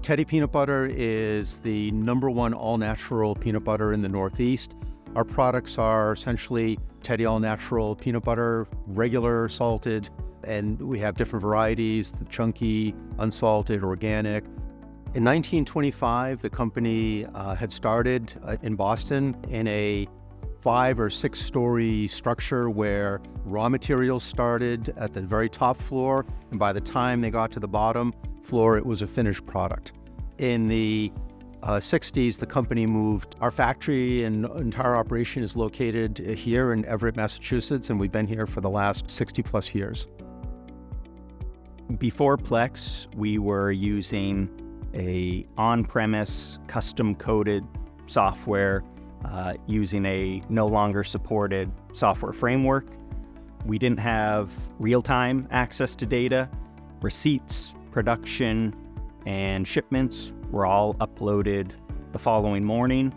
Teddie Peanut Butter is the #1 all-natural peanut butter in the Northeast. Our products are essentially Teddie all-natural peanut butter, regular, salted, and we have different varieties, the chunky, unsalted, organic. In 1925, the company had started in Boston in a 5 or 6 story structure where raw materials started at the very top floor, and by the time they got to the bottom floor, it was a finished product. In the 60s, the company moved. Our factory and entire operation is located here in Everett, Massachusetts, and we've been here for the last 60 plus years. Before Plex, we were using a on-premise custom-coded software using a no longer supported software framework. We didn't have real-time access to data. Receipts, production, and shipments were all uploaded the following morning.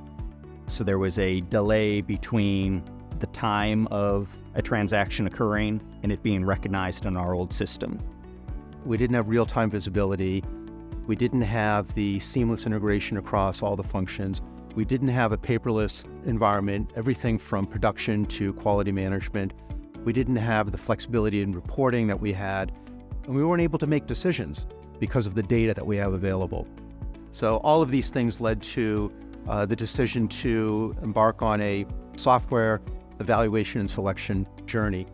So there was a delay between the time of a transaction occurring and it being recognized in our old system. We didn't have real-time visibility. We didn't have the seamless integration across all the functions. We didn't have a paperless environment, everything from production to quality management. We didn't have the flexibility in reporting that we had, and we weren't able to make decisions because of the data that we have available. So all of these things led to the decision to embark on a software evaluation and selection journey.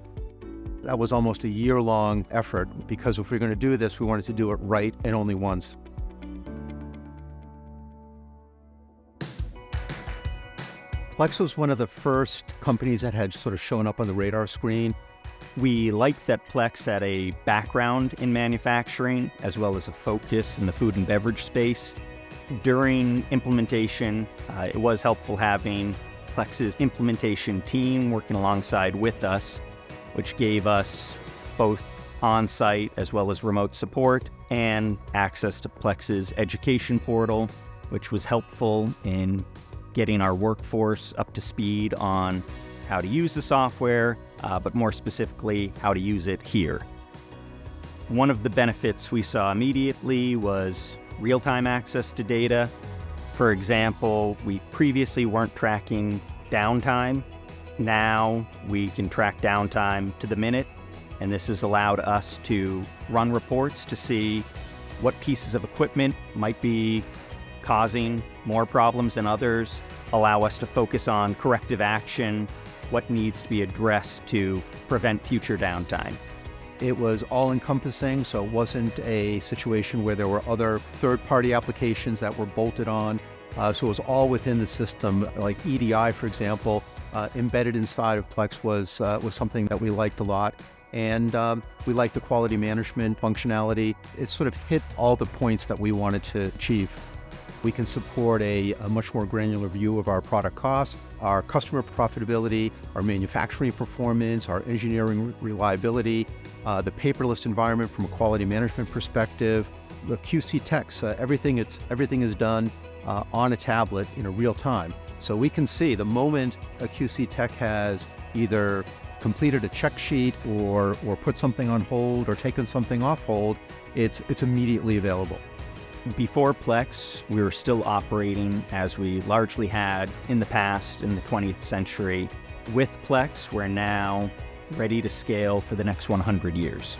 That was almost a year-long effort because if we were going to do this, we wanted to do it right and only once. Plex was one of the first companies that had sort of shown up on the radar screen. We liked that Plex had a background in manufacturing as well as a focus in the food and beverage space. During implementation, it was helpful having Plex's implementation team working alongside with us, which gave us both on-site as well as remote support and access to Plex's education portal, which was helpful in getting our workforce up to speed on how to use the software, but more specifically, how to use it here. One of the benefits we saw immediately was real-time access to data. For example, we previously weren't tracking downtime. Now we can track downtime to the minute, and this has allowed us to run reports to see what pieces of equipment might be causing more problems than others, allow us to focus on corrective action, what needs to be addressed to prevent future downtime. It was all-encompassing, so it wasn't a situation where there were other third-party applications that were bolted on. So it was all within the system, like EDI, for example, embedded inside of Plex was something that we liked a lot. And we liked the quality management functionality. It sort of hit all the points that we wanted to achieve. We can support a much more granular view of our product costs, our customer profitability, our manufacturing performance, our engineering reliability, the paperless environment from a quality management perspective, the QC techs, everything is done on a tablet in a real time. So we can see the moment a QC tech has either completed a check sheet or put something on hold or taken something off hold, it's immediately available. Before Plex, we were still operating as we largely had in the past in the 20th century. With Plex, we're now ready to scale for the next 100 years.